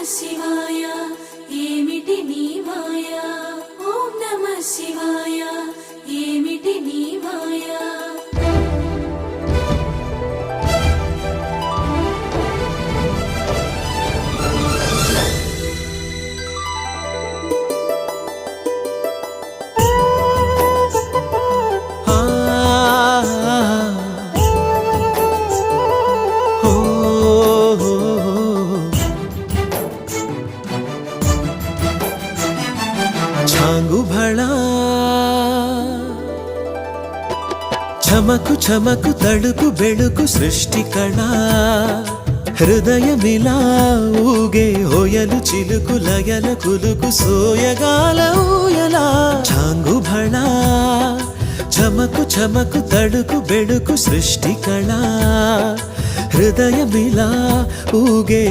శివాయ ఏమిటి నీ మాయ ఓం నమః శివాయ ఏమిటి నీ మాయ చమకు చమకు తడుకు బెడుకు సృష్టి కళా హృదయమిలా ఊగే హోయలు చిలుకు లయల కులుకు సోయగాల ఊయలా చాంగు భళా చమకు చమకు తడుకు బెడుకు సృష్టి కళా హృదయమిలా ఊగే